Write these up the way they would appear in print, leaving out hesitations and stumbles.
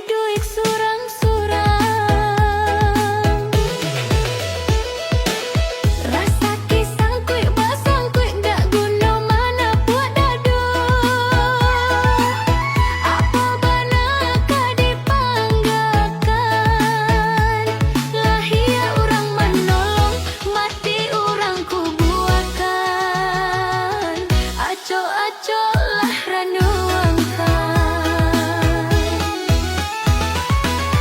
hidup surang-surang. Rasa kisah kuih basang kuih dak guna mana buat dadu. Apa bana ka dipanggakan. Lahir orang menolong, mati orang kubuakan. Aco-aco lah ranuangkan.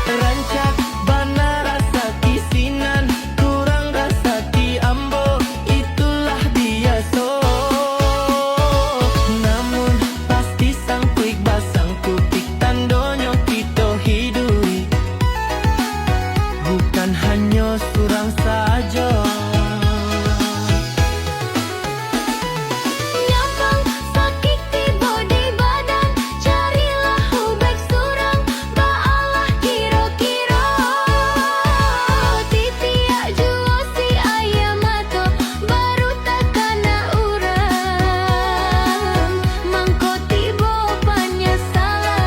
Rancak bana rasa kisinan, kurang rasa ki ambo, itulah biasa. Namun pasti sang kuik basang kupik tandonyo kita hidui, bukan hanya surang saja. Nyambang sakit tiba di badan, carilah hubek surang, baalah kira-kira. Titiak jua si ayam mato, baru takana urang. Mangko tiba penyesalan.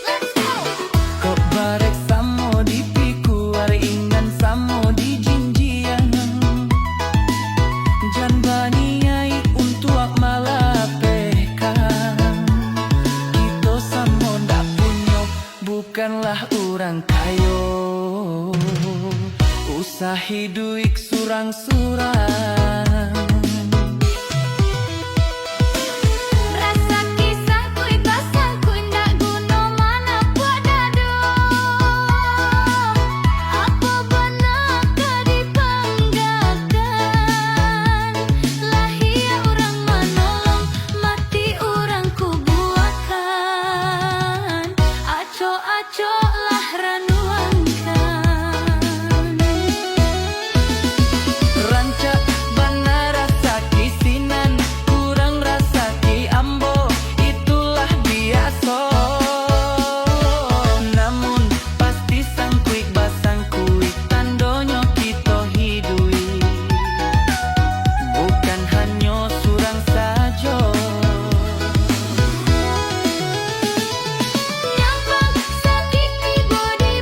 Let's go! Kok barek samo di piku, are ingan samo di jinjian. Jan baniai untuk malapekan. Kita samo ndak punya, bukanlah orang kayo. Usah hidup surang-surang. Rasa kisah kuih basang kuih ndak guna mana buat dadu. Apa benar ka dipanggakan. Lahir orang menolong, mati orang kubuakan. Aco-aco lah ranuangkan. Rancak bana rasa kisinan, kurang rasa ki ambo, itulah biasa. Namun pasti sang kuik basang kuik tandonyo kita hidui, bukan hanya surang saja. Nyambang sakit tiba di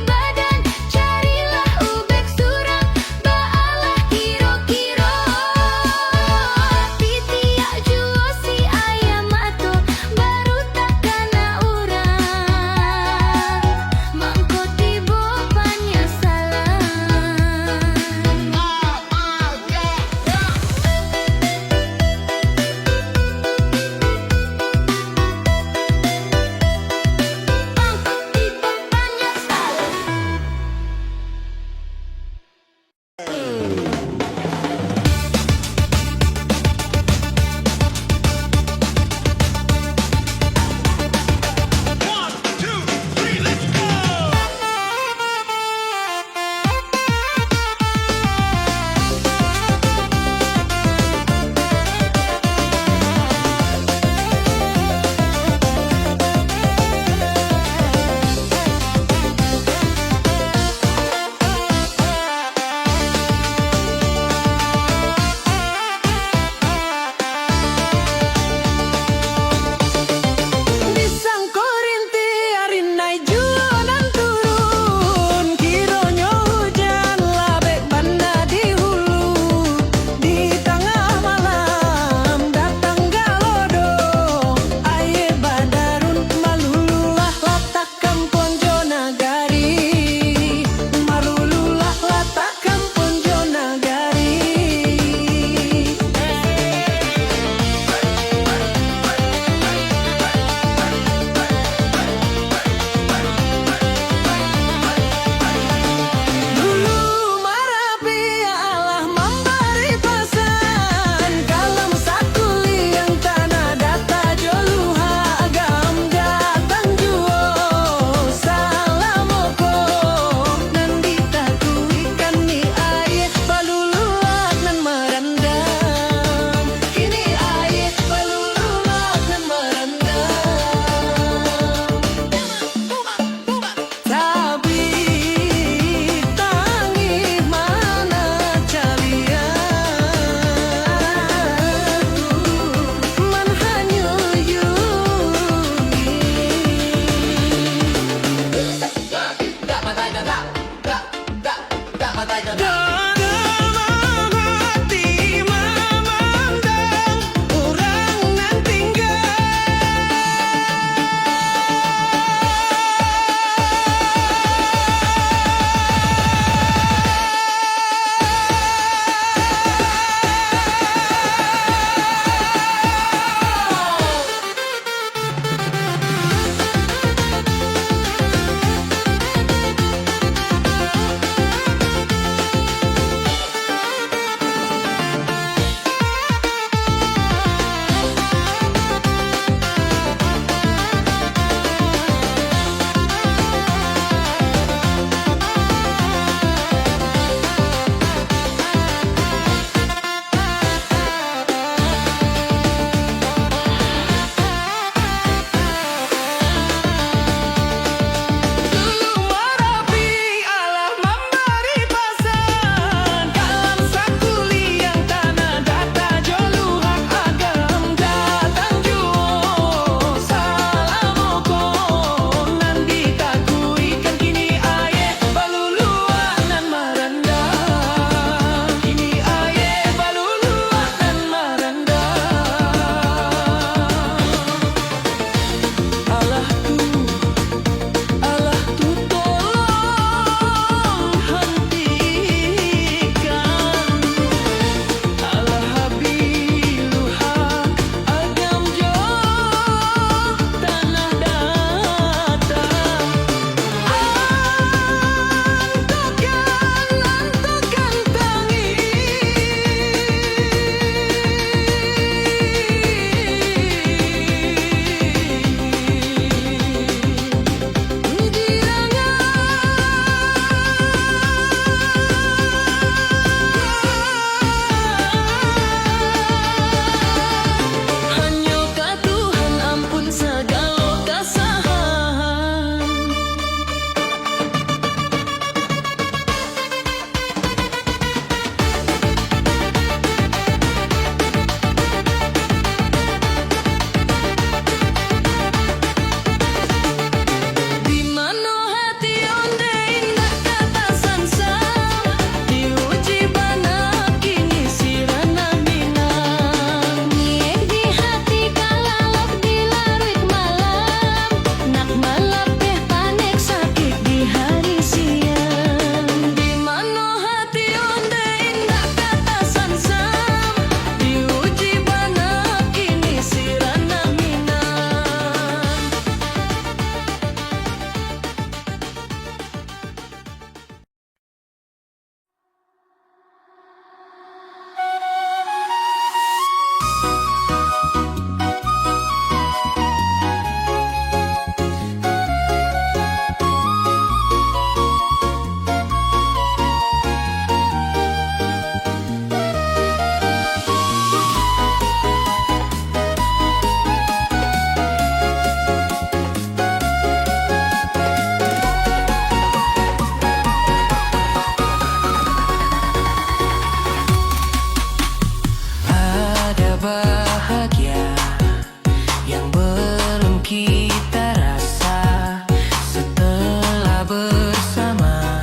bersama,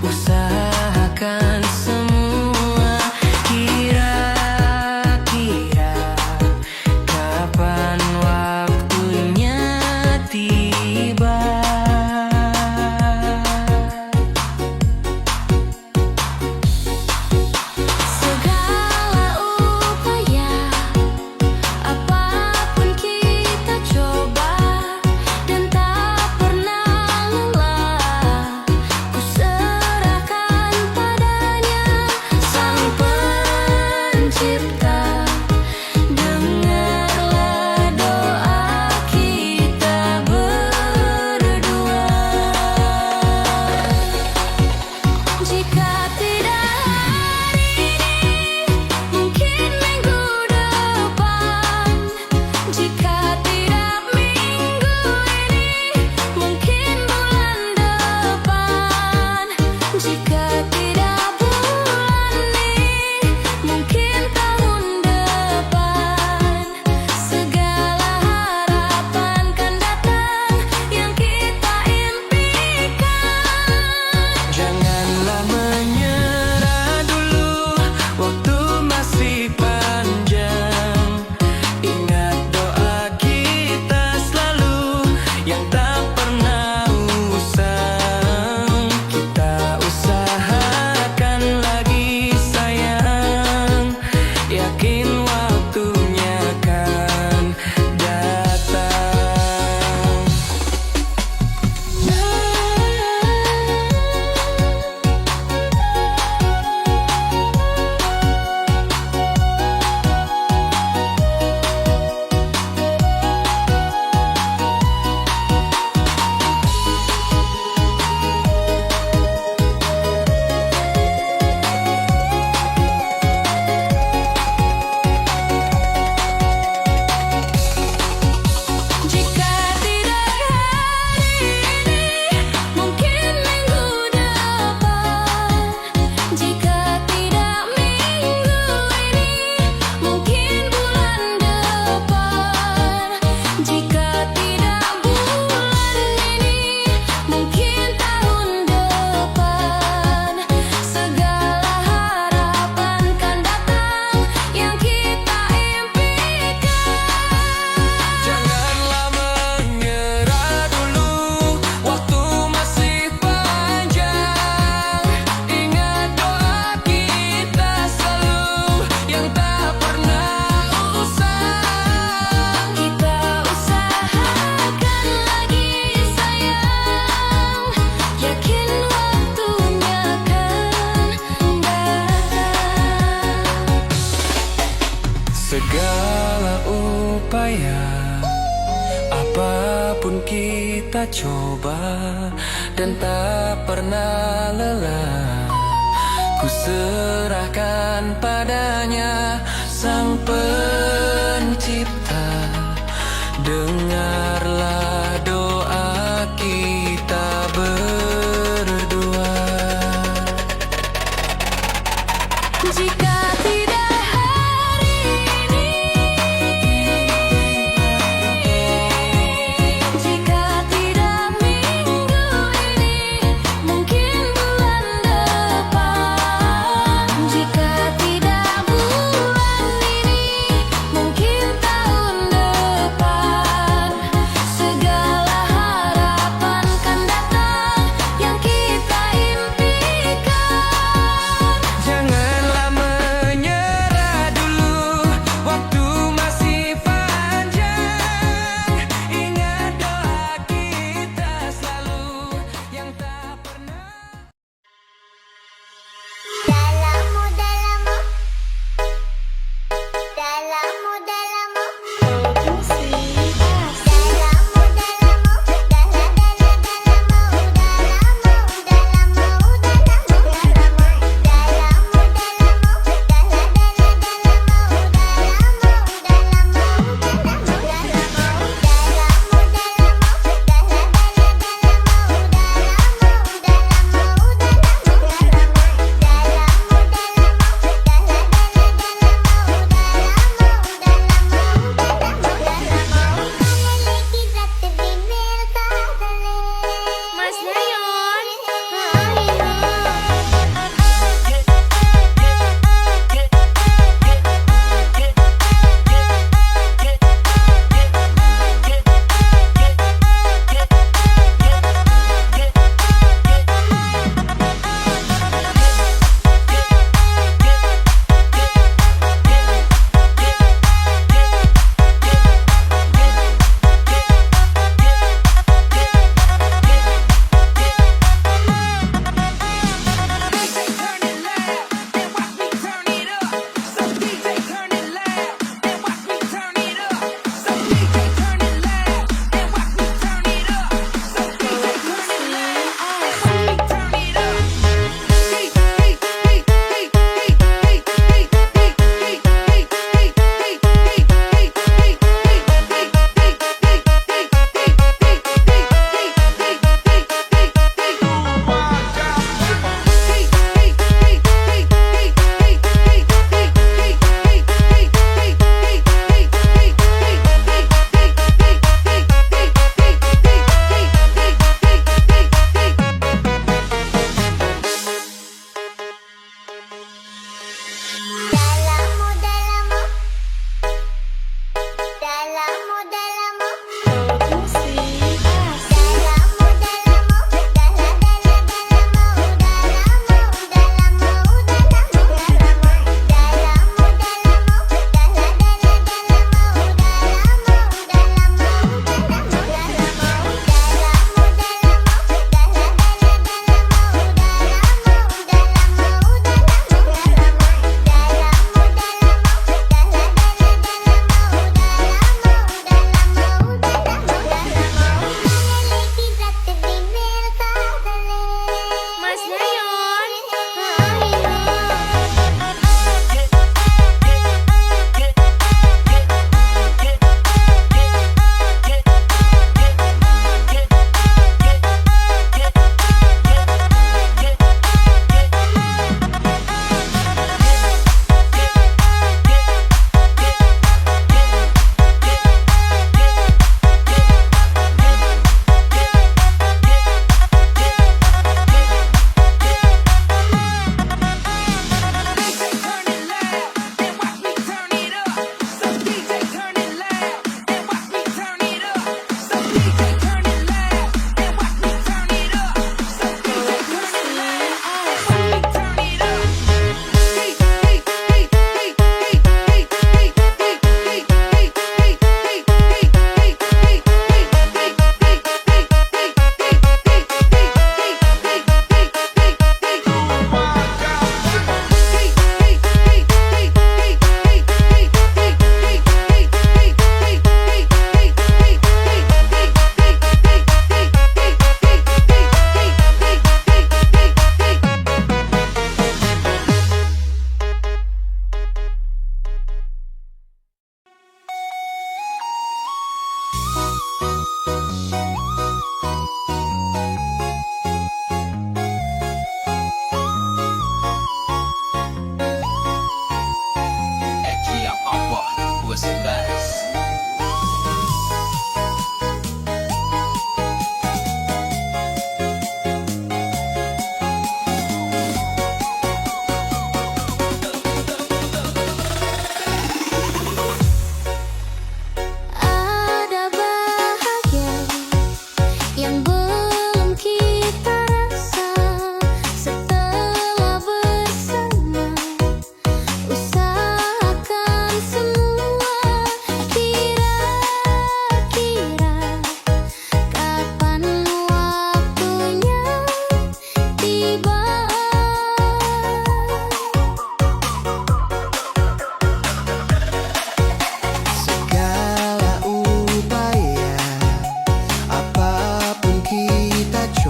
usahakan semua. Kira-kira kapan waktunya tiba? Segala upaya, apapun kita coba, dan tak pernah lelah. Ku serahkan padanya, Sang Pencipta. Dengarlah doa kita berdua. Jika tidak hari ini, mungkin minggu depan. Jika tidak minggu ini, mungkin bulan depan. Jika tidak bulan ini, mungkin tahun depan. Segala harapan kan datang yang kita impikan. Janganlah menyerah dulu, waktu masih panjang. Ingat doa kita selalu yang tak pernah usang. Kita usahakan lagi sayang, yakin waktunya akan datang. Jika tidak hari ini, mungkin minggu depan. Jika tidak minggu ini, mungkin bulan depan. Jika tidak bulan ini, mungkin tahun depan. Segala harapan kan datang yang kita impikan. Janganlah menyerah dulu, waktu masih panjang. Ingat doa kita selalu yang tak pernah usang. Kita usahakan lagi sayang, yakin waktunya akan datang. Segala upaya, apapun kita coba, dan tak pernah lelah. Ku serahkan padanya, Sang Pencipta. Dengarlah doa kita berdua. Jika tidak hari ini, jika tidak minggu ini, mungkin bulan depan. Jika tidak bulan ini, mungkin tahun depan.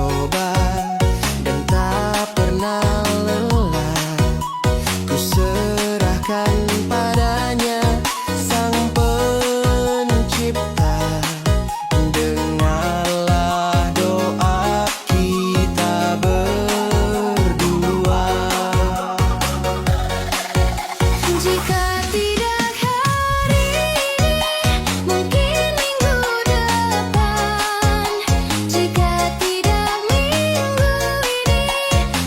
coba dan tak pernah lelah. Ku serahkan padanya Sang Pencipta. Dengarlah doa kita berdua. Jika tidak hari ini, mungkin minggu depan. Jika tidak minggu ini,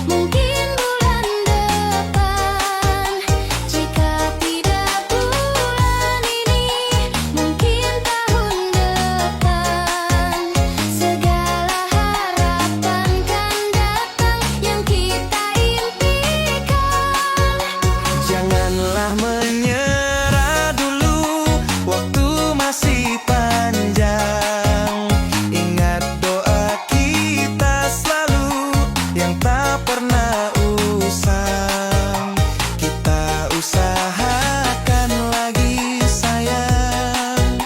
mungkin bulan depan. Jika tidak bulan ini, mungkin tahun depan. Segala harapan kan datang yang kita impikan. Janganlah menyerah dulu, waktu masih panjang. Ingat doa kita selalu yang tak pernah usang. Kita usahakan lagi sayang,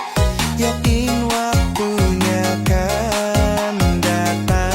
yakin waktunya akan datang.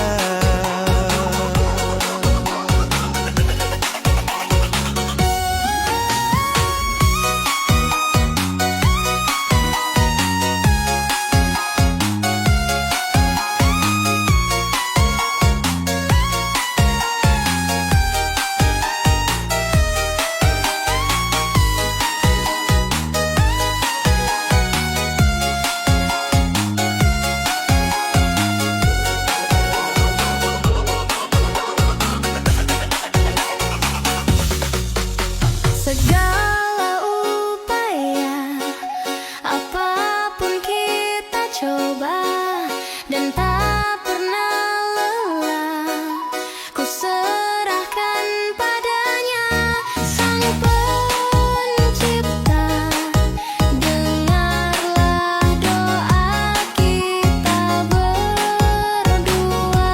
Segala upaya, apapun kita coba dan tak pernah lelah. Ku serahkan padanya Sang Pencipta. Dengarlah doa kita berdua.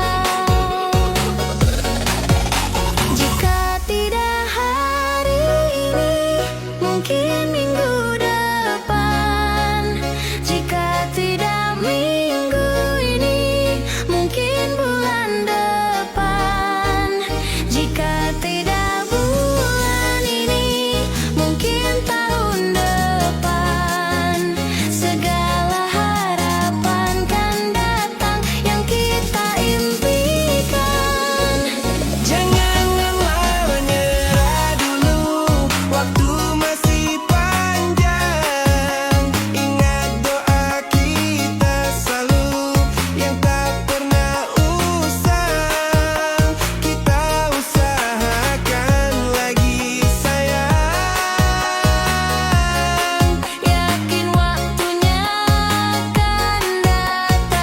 Jika tidak hari ini, mungkin minggu depan. Jika tidak minggu ini, mungkin bulan depan. Jika tidak bulan ini, mungkin tahun depan. Segala harapan kan datang yang kita impikan. Janganlah menyerah dulu, waktu masih panjang. Ingat doa kita selalu yang tak pernah usang. Kita usahakan lagi sayang, Yakin waktunya akan datang.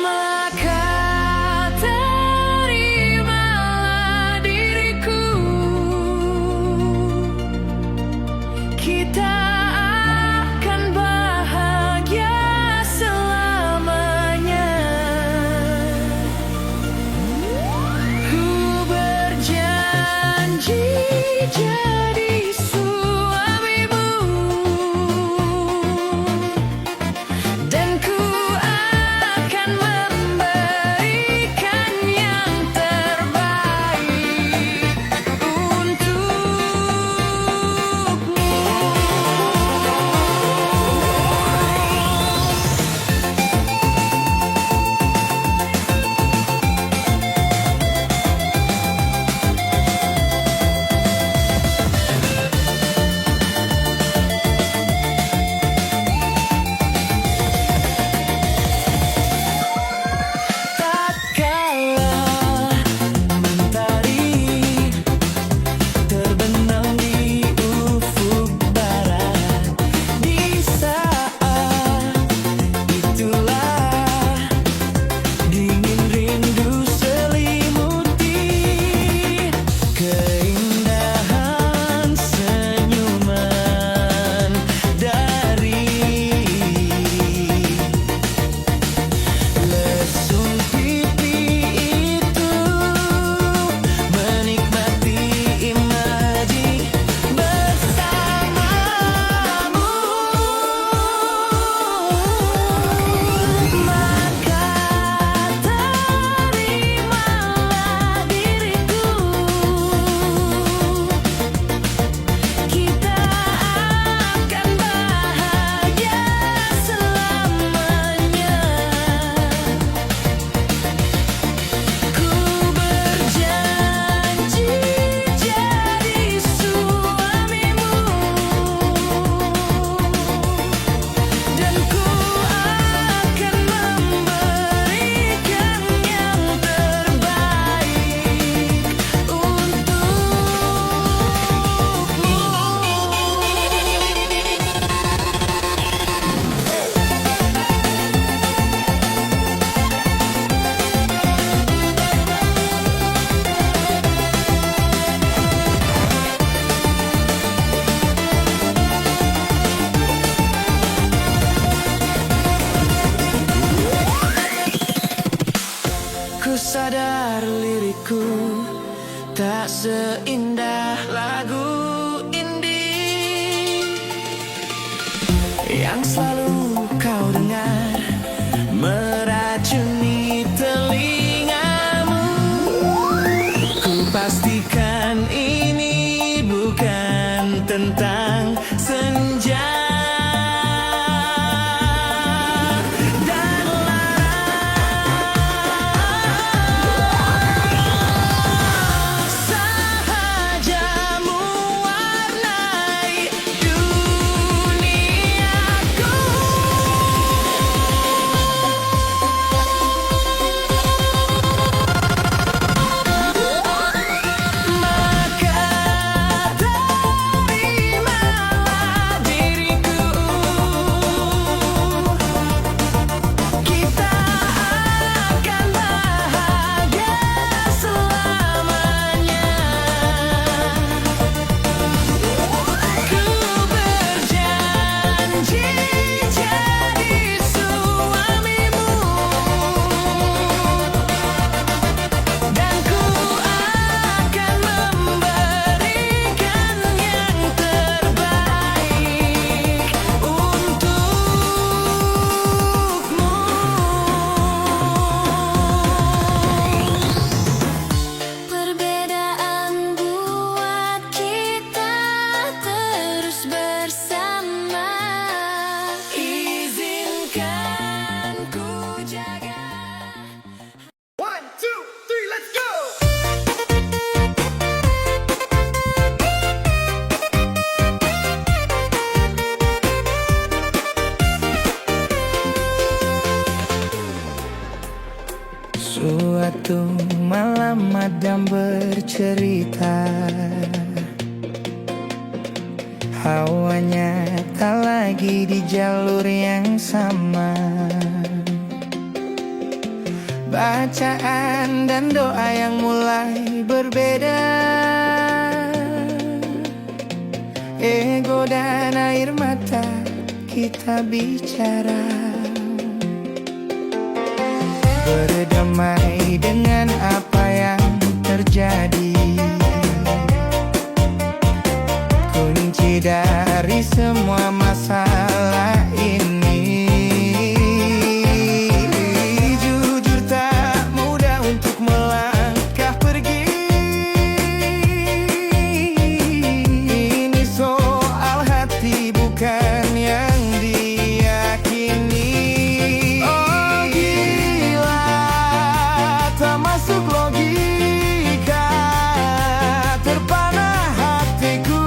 Maka terimalah diriku, kita akan bahagia selamanya. Ku berjanji jadi suamimu, dan ku akan memberikan yang terbaik untukmu. sadar lirikku tak seindah lagu indie yang selalu kau dengar meracuni telingamu. Ku pastikan ini bukan tentang senja dan lara. Sahaja mewarnai duniaku. Maka terimalah diriku, kita akan bahagia selamanya. Ku berjanji jadi suamimu, dan ku akan memberikan yang terbaik untukmu. Perbedaan buat kita terus bersama. Izinkan ku jaga. 1, 2, 3, let's go! Suatu malam Adam bercerita, hawanya tak lagi di jalur yang sama. Bacaan dan doa yang mulai berbeda, ego dan air mata kita bicara, berdamai dengan apa yang terjadi. Kunci dari semua masalah ini, jujur tak mudah untuk melangkah pergi. Ini soal hati bukan yang diyakini. Oh gila, tak masuk logika, terpana hatiku.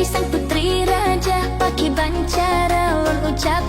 sang putri raja pakai bancara ulun ucap